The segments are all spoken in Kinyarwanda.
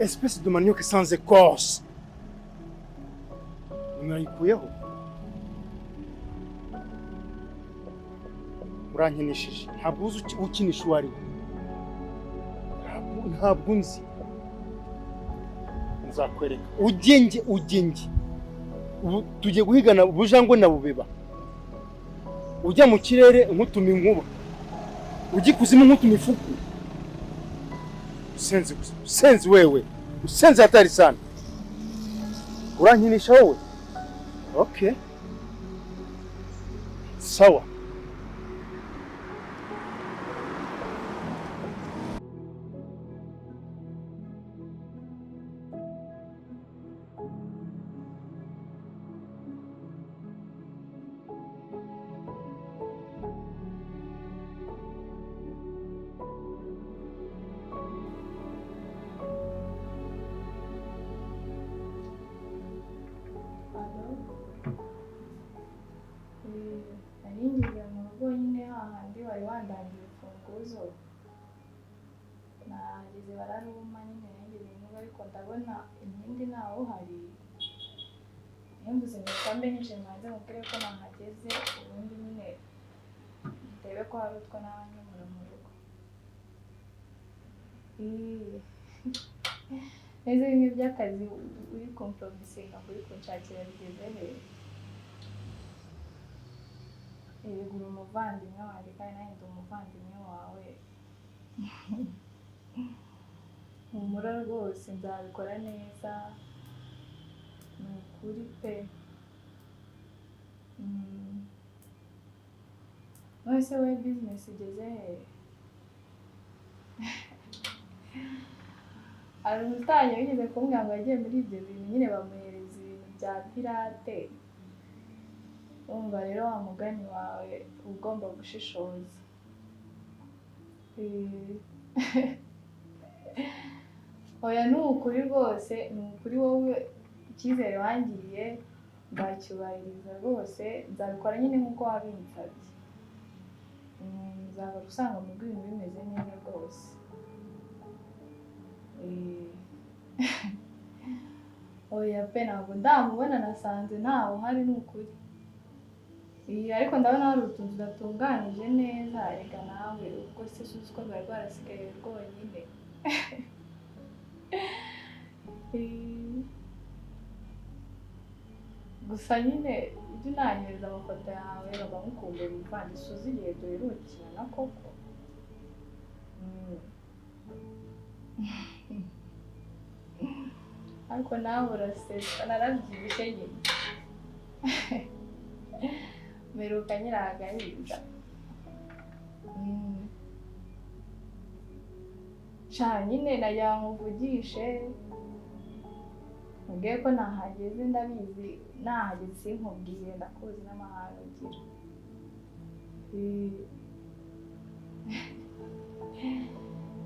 espèce de manioc sans écorce. Mwayikuyeho. Urankeneshije. Ntabwo uzi ukinisha uwo ari we. Ntabwo nzi. Nzakwereka. Ugenge. Ubu tugiye guhigana bujangwe na bubeba. Ujya mu kirere nkutuma inkuba. Uji kuzimu nkutuma ifuku. Senzi wewe. Usenzi hatari sana. Urankinisha wowe. Okay. Sawa. Narinjiye mu rugo nyine hahandi wari wandangiye urufunguzo nageze bararuma nyine nageze mu ariko ndabona imyenda nawo hari nimbuze ngikambe nije mwanze mukire ko nahageze ubundi nyine ndebe ko hari utwo nabanyumura mu rugo neze bimwe by'akazi uri compromising kuri kunshakira bigeze he Gura umuvandimwe wanjye kandi nanjye ndi umuvandimwe wawe humura rwose nzabikora neza ni ukuri pe nonese we business igeze he hari umutanyi wigeze kumbwira ngo yagiye muri ibyo bintu nyine bamuhereza ibintu bya pirate umva rero wa mugani wawe ugomba gushishoza oya ni ukuri rwose ni ukuri wowe icyizere wangiriye ndacyubahiriza rwose nzabikora nyine nk'uko wabinsabye nzaba usanga mu bintu bimeze neza rwose oya pe ntabwo ndamubona nasanze ntawe uhari ni ukuri ariko ndabona hari utuntu tudatunganije neza reka nawe ubwo se suzi ko rwari rwarasigaye rwonyine gusa nyine ujye unanyereza amafoto yawe baba mukumbura umuvandi suzi igihe duherukira na koko ariko nawe urasesa narabyibushye nyine meruka nyiragahinda sha nyine najya nkuvugishe mbwiye ko nahageze ndabizi nahageze sinkubwiye ndakuzi n'amahanga ugira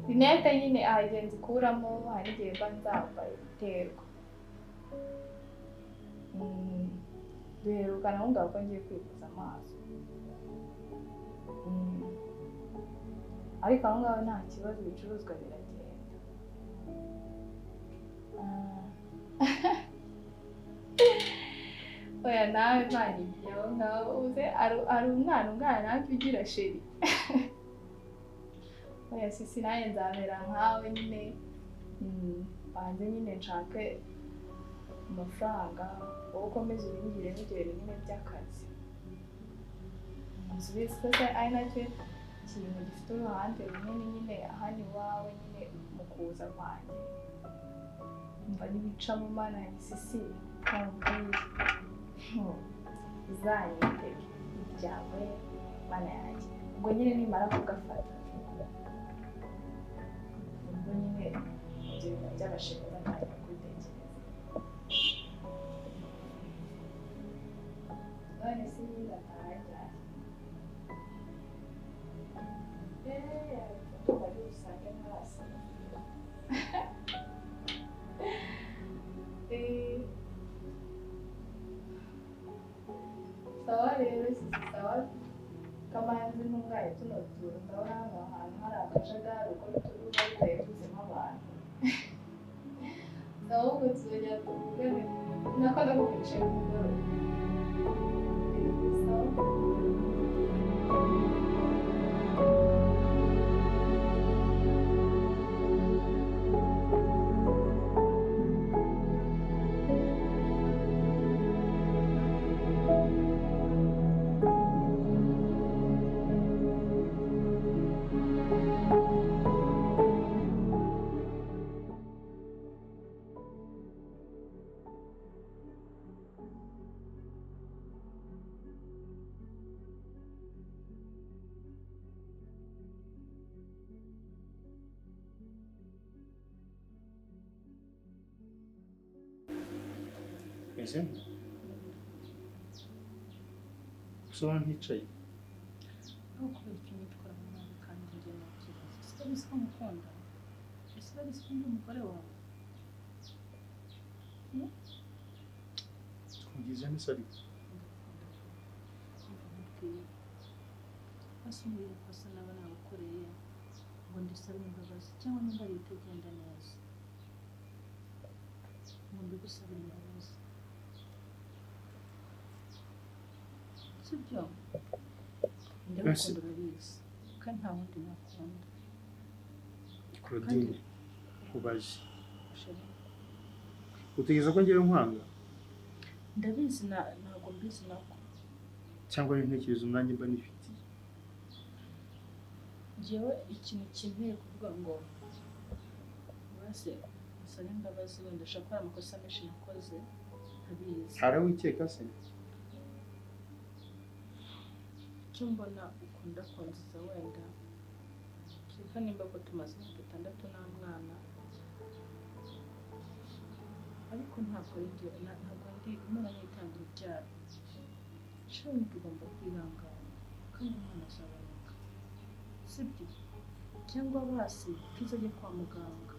rinete nyine ahagenzi kuramo hari igihe mba nzambaye biterwa duherukana wumva ko ngiye kwikuza amaso ariko aho ngaho nta kibazo ibicuruzwa biragenda oya nawe mpanigiye aho ngaho uze ari umwana nawe ugira sheri oya sisi nawe nzamera nkawe nyine banze nyine nshake amafaranga wowe ukomeze ubingire n'ibyo nyine by'akazi nsubize ko ari nacyo kintu gifite uruhande runini nyine hano iwawe nyine mu kuza kwanjye mva n'ibica mu mana ya sisi nkubwiye uzanyite ibyawe mana yanjye ubwo nyine nimara kugafata ubwo nyine ibyo bintu by'abasheri batangira kubitekereza none si nyine atahajyanye bari usanga nk'abasa sawa rero si sawa kamanzi ntunganye tuno tuntu ndabona hano hantu hari akajagari uko bituruka bitayivuzemo abantu ahubwo tuzajya tuvugane nako ndagukoresha umugoroba. Ese usobanura nticaye aho kubera ikintu gikora mu mwana kandi njye nakibazo sitabizi ko mukunda ese urabizi ko ndi umugore wawe tumugize n'isari basubira kosa naba nagukoreye ngo ndisabe imbabazi cyangwa nimba ari ibitagenda neza ngo mbigusabire imbabazi sibyo ndagukunda urabizi kandi nta wundi nakunda Claudine ubaje utegereza ko ngewe nkwanga ndabizi ntabwo mbizi nako cyangwa n'intekerezo nanjye mba nifitiye njyewe ikintu kimpeye kuvuga ngo base nsaba imbabazi wenda ashaka gukora amakosa menshi nakoze ntabizi hari wikeka se icyo mbona ukunda kunziza wenda kiva nimba ko tumaze imyaka 6 nta mwana ariko ntabwo ndi imana nitangira ibyaro shira tugomba kwihangana kandi umwana azaboneka sibyo cyangwa basi tuzajye kwa muganga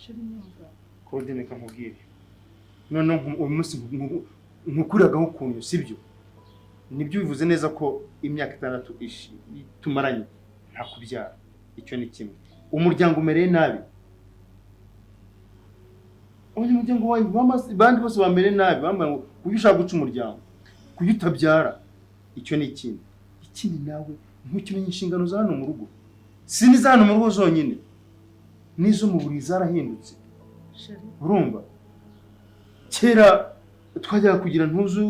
shira nyumva Claudine kamubwire none uyu munsi nkukuragaho ukuntu sibyo nibyo bivuze neza ko imyaka 6 tumaranye nta kubyara icyo ni kimwe umuryango umereye nabi umuryango wawe bandi bose bamereye nabi bambaye ngo ushaka guca umuryango kuyutabyara icyo ni ikindi nawe ntukimenye inshingano za hano mu rugo si ni za hano mu rugo zonyine nizo mu buri zarahindutse urumva kera twajyaga kugira ntuzu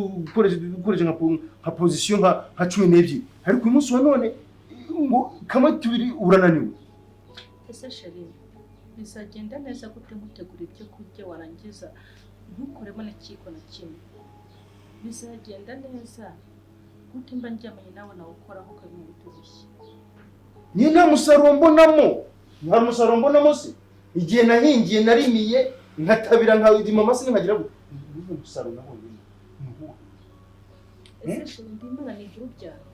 gukoresha nka position nka 12 ariko uyu munsi wa none ngo kamwe tubiri urananiwe ese Shareef bizagenda neza gute gutegura ibyo kurya warangiza ntukoremo n'ikiko na kimwe bizagenda neza gute mba njyamanye nawe nawe ukoraho kabiri biturushye ni nta musaruro mbonamo se igihe nahingiye narimiye nkatabira nkawidima amasi nkagira ngo umusaruro nabonye nuhu ese Shareef ndimana ni ijuru ryawe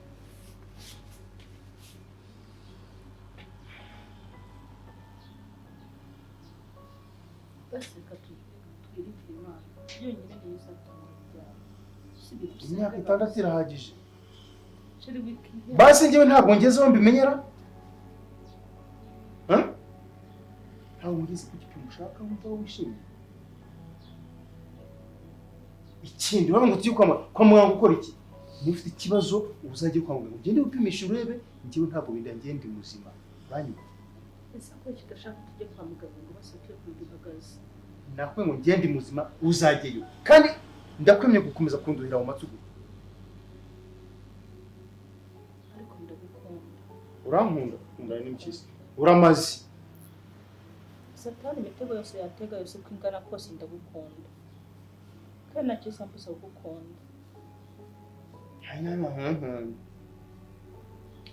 basi twirindire imana yonyine niyo izatanga ibyawe imyaka 6 irahagije Shareef basi njyewe ntabwo ngezeho mbimenyera ntabwo ngeze ku gipimo ushaka wumva wishimye ikindi waba ngo tugiye kwa muganga gukora iki nifite ikibazo uzajye kwa muganga ugende upimisha urebe njyewe ntabwo binda ngende muzima banyuma ese ko kidashaka tujye kwa muganga ngo basake kundibagaza nakwe ngo ngende muzima uzajyeyo kandi ndakwemye gukomeza kunduhira mu matsugu ariko ndagukunda urankunda ndari n'imkizi uramazi satani imitego yose yatega yose ko ingana kose ndagukunda kandi nacyo sambuza gukunda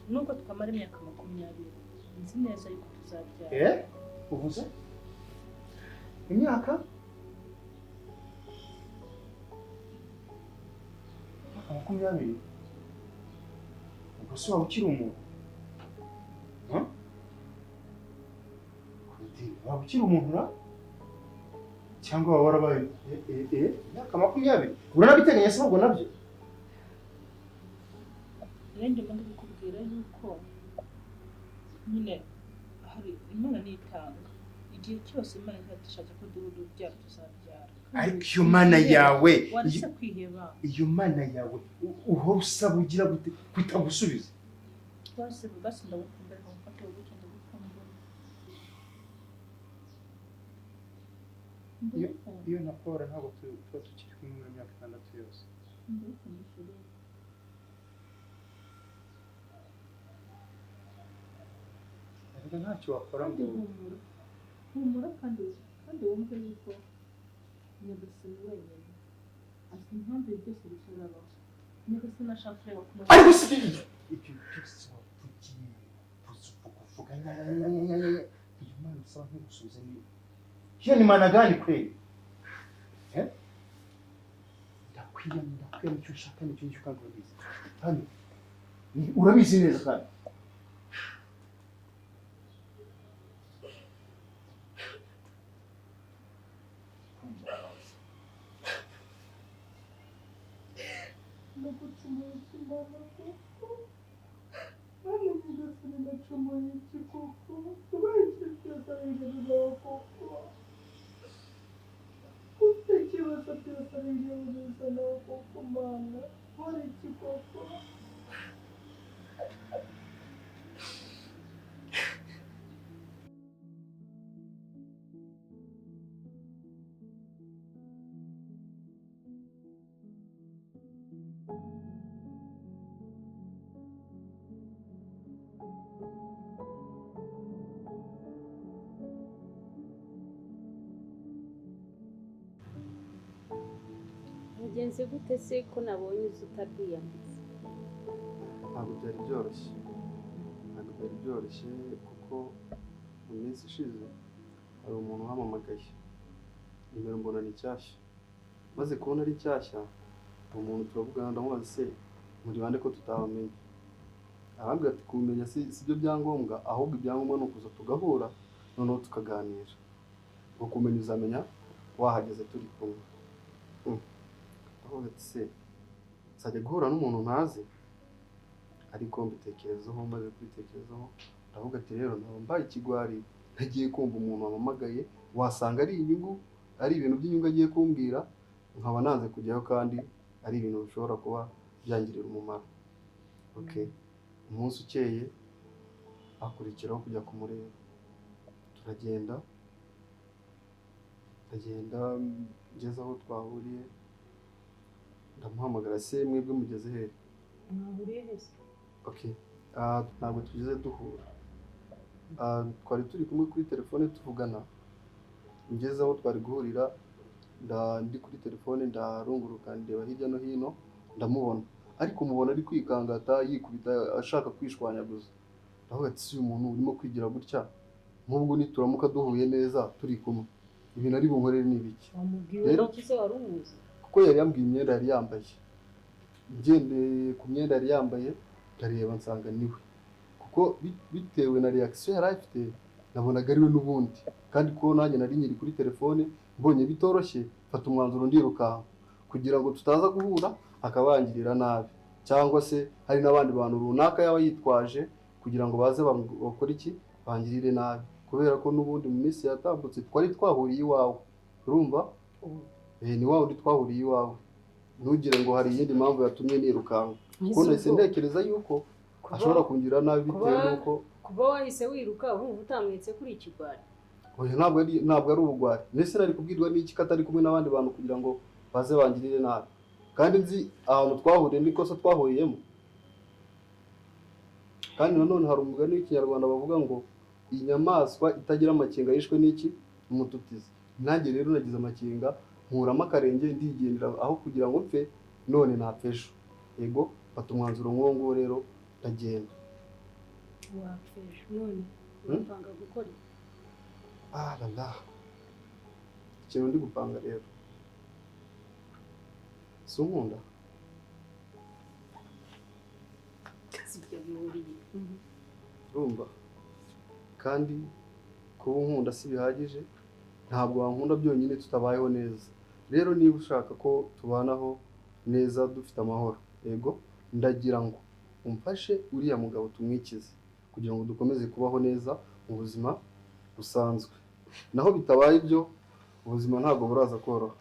nubwo twamara imyaka 20 nzi neza yuko tuzabyara uvuze imyaka 20 ubwo se waba ukiri umuntu waba ukiri umuntu ra cyangwa waba warabaye imyaka 20 uranabiteganya se ubwo nabyo rende mba ndikubwira yuko nyine hari Imana nitanga igihe cyose Imana izadushaje ko durubyara tuzabyara ariko iyo mana yawe waretse kwiheba iyo mana yawe uhora usaba ugira gute kwitagusubiza bose basunda gukunda n'umfate ugukunda gukunda iyo nakora ntabwo tuba tukiri kumwe mu myaka 6 yose ariko ntacyo wakora ngo humura kandi wumve yuko Nyagasani wenyine azi impamvu byose bishobora Nyagasani ashaka kureba ku muntu ariko si ibyo byose wavugiye kuvuga iyo mana usaba nk'ugusubiza ni hiyo ni maana gani kweli ndakwiyama icyo ushaka nicyo kandi urabizi hano urabizi neza kandi Mugenzi gute se ko nabonye utabwiyambitse ntabwo byari byoroshye kuko mu minsi ishize hari umuntu uhamamagaye nimero mbona ni nshyashya maze kubona ari nshyashya umuntu turavugana ndamubaza se muri bande ko tutabamenye arambwira ati kumenya si byo byangombwa ahubwo ibyangombwa ni ukuza tugahura noneho tukaganira ngo kumenya uzamenya wahageze turi kumwe aho se nzajya guhura n'umuntu ntazi ariko mbitekerezaho maze kwitekerezaho ndavuga ati rero naba mbaye ikigwari ntagiye kumva umuntu wamamagaye wasanga ari inyungu ari ibintu by'inyungu agiye kumbwira nkaba nanze kujyaho kandi ari ibintu bishobora kuba byangirira umumaro umunsi ukeye akurikiraho kujya kumureba turagenda ngeze aho twahuriye ndamuhamagara se mwebwe mugeze he mwahuriye hese ntabwo tugeze duhura twari turi kumwe kuri telefone tuvugana ngeze aho twari guhurira ndi kuri telefone ndarunguruka ndeba hirya no hino ndamubona ariko mubona ari kwikangata yikubita ashaka kwishwanyaguza ndavuga ati si uyu muntu urimo kwigira gutya nk'ubwo nituramuka duhuye neza turi kumwe ibintu ari bunkorere ni ibiki rero kise wari umuzi kuko yari yambwiye imyenda yari yambaye ngendeye ku myenda yari yambaye ndareba nsanga niwe kuko bitewe na reaction yari afite nabonaga ariwe n'ubundi kandi ko nanjye nari nyiri kuri telefone mbonye bitoroshye fata umwanzuro ndirukanka kugira ngo tutaza guhura akabangirira nabi cyangwa se hari n'abandi bantu runaka yaba yitwaje kugira ngo baze bakore iki bangirire nabi kubera ko n'ubundi mu minsi yatambutse twari twahuriye iwawe urumva ni wawe ndi twahuriye iwawe ntugire ngo hari iyindi mpamvu yatumye nirukanka kuko nahise ntekereza yuko ashobora kungira nabi bitewe n'uko kuba wahise wiruka urumva utamwetse kuri ikigwari oya ntabwo ari ubugwari ndetse nari kubwirwa n'iki katari kumwe n'abandi bantu kugira ngo baze bangirire nabi kandi nzi ahantu twahuriye n'ikosa twahuriyemo kandi nanone hari umugani w'ikinyarwanda bavuga ngo inyamaswa itagira amakenga yishwe n'iki umututizi nanjye rero nagize amakenga nkuramo akarenge ndigendera aho kugira ngo mpfe none napfejo yego fata umwanzuro nk'uwo rero ndagenda wapfejo none urapanga gukora lala ikintu ndi gupanga rero si unkunda sibyo bihuriye urumva kandi kuba unkunda si bihagije ntabwo wankunda byonyine tutabayeho neza rero niba ushaka ko tubanaho neza dufite amahoro yego ndagira ngo umfashe uriya mugabo tumwikize kugira ngo dukomeze kubaho neza mu buzima busanzwe. Naho bitabaye ibyo ubuzima ntabwo buraza koroha.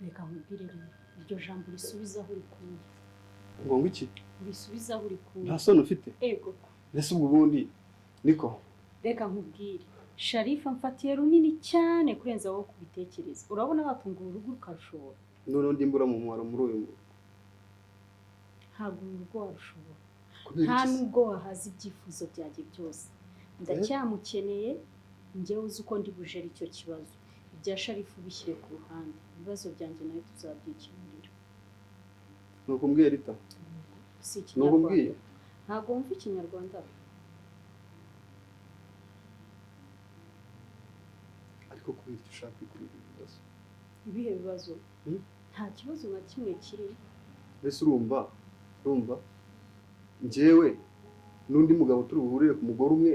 Reka nkubwire rero iryo jambo risubiza aho rikuye. Ngo iki? Risubiza aho rikuye. Nta soni ufite? Ego. Mbese ubwo bundi niko? Reka nkubwire. Shareef amfatiye runini cyane kurenza wowe kubitekereza. Urabona batunga urugo rukarushoboye. None ndimbura mu mwaro muri uyu ngo. Ntabwo urugo warushobora. Nta nubwo wahaza ibyifuzo byanjye byose. Ndacyamukeneye njyewe uzi uko ndi bujere icyo kibazo. Ibya Shareef bishyire ku ruhande. Ibibazo byanjye nawe tuzabyikemurira. Nuko mbwiye Ritha. Si ikinyarwanda. Nuko mbwiye. Ntabwo wumva ikinyarwanda. Ariko kubera icyo ushaka kwikurira ibibazo. Ibihe bibazo? Nta kibazo na kimwe kiri. Mbese urumva njyewe n'undi mugabo turi buhurire ku mugore umwe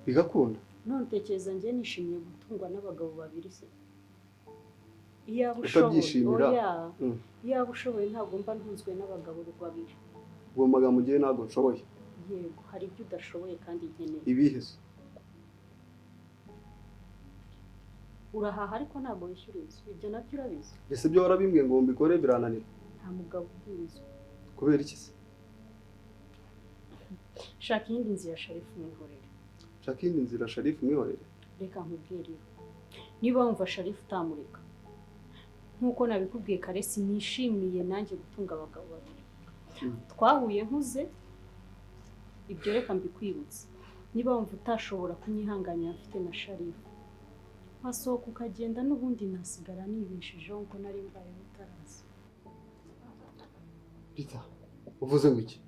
bigakunda. None tekereza njye nishimiye gutungwa n'abagabo babiri se. Iyaba ushoboye ntabwo mba ntunzwe n'abagabo babiri. Uwo magambo njyewe ntabwo nshoboye. Yego, hari ibyo udashoboye kandi nkeneye. Ibihe se? Urahaha ariko ntabwo wishyura inzu. Ibyo nabyo urabizi. Ese byo warabimbwiye ngo mbikore birananira. Nta mugabo ubwiriza. Kubera iki se? Shaka iyindi nzira Shareef mwihorere. Shaka iyindi nzira Shareef mwihorere. Reka nkubwire. Niba wumva Shareef utamureka. Nkuko nabikubwiye kare sinishimiye nanjye gutunga abagabo babiri. Twahuye nkuze. Ibyo reka mbikwibutse. Niba wumva utashobora kunyihanganira afite na Shareef. Wasohoka ukagenda n'ubundi nasigara nibeshejeho ngo nari mbaye mutarazi. Ritha, uvuze ngo iki?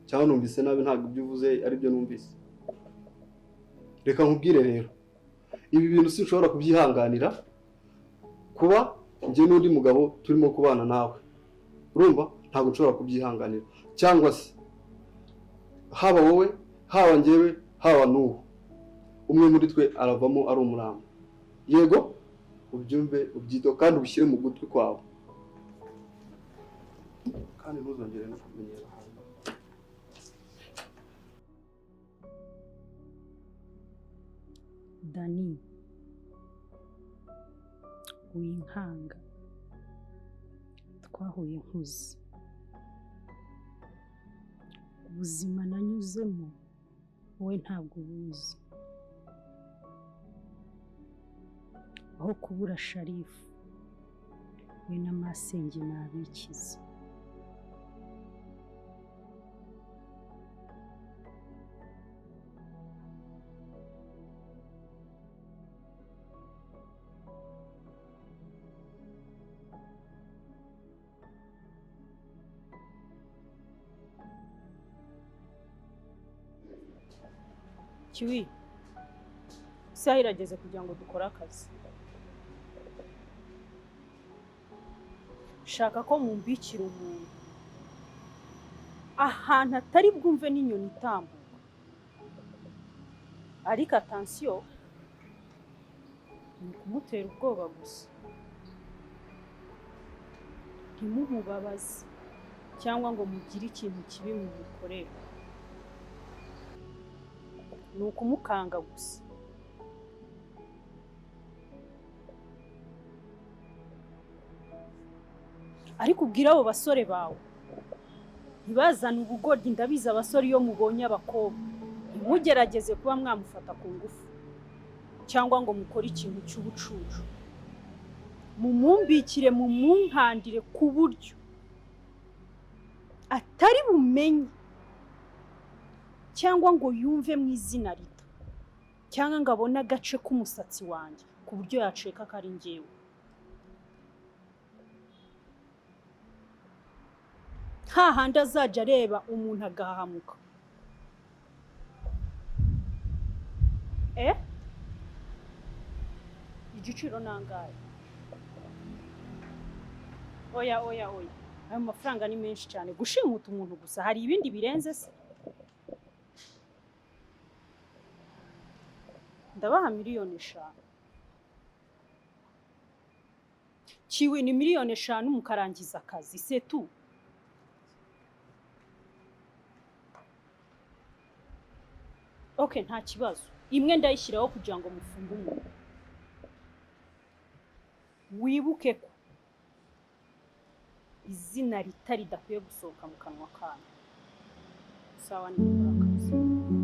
Cyangwa numvise nabi ntabwo ibyo uvuze ari byo numvise. Reka nkubwire rero. Ibi bintu sinshobora kubyihanganira kuba njye n'undi mugabo turimo kubana nawe. Urumva? Ntabwo nshobora kubyihanganira. Cyangwa se haba wowe, haba njyewe, haba n'uwo. Umwe muri twe aravamo ari umurambo. Yego? Ubyumve, ubyito kandi ubishyire mu gutwi kwawe. Kandi ntuzongere no kumenyera. Dani, winkanga. Twahuye nkuze. Ubuzima nanyuzemo wowe ntabwo ubuzi. Aho kubura Shareef we n'amasenge nabikize. Kiwi, isaha irageze kugira ngo dukore akazi. Shaka ko mumbikira umuntu ahantu atari bwumve n'inyoni itambuka. Ariko attention, ni kumutera ubwoba gusa. Ntimumubabaze cyangwa ngo mugire ikintu kibi mumukorera. Ni ukumukanga gusa. Ariko ubwira abo basore bawe ntibazane ubugoryi. Ndabizi abasore iyo mubonye abakobwa ntimugerageze kuba mwamufata ku ngufu cyangwa ngo mukore ikintu cy'ubucucu. Mumumbikire, mumunkandire ku buryo atari bumenye cyangwa ngo yumve mu izina Ritha cyangwa ngo abone agace k'umusatsi wanjye ku buryo yaceka ko ari njyewe. Hahandi azajya areba umuntu agahahamuka. Igiciro nangaye? Oya. Ayo mafaranga ni menshi cyane. Gushimuta umuntu gusa, hari ibindi birenze se? Ndabaha 5,000,000. Kiwi ni 5,000,000 mukarangiza akazi, c'est tout. Okay, nta kibazo. Imwe ndayishyiraho kugira ngo mufunge umuntu. Wibuke ko izina Ritha ridakwiye gusohoka mu kanwa kanyu. Sawa, ni akazi.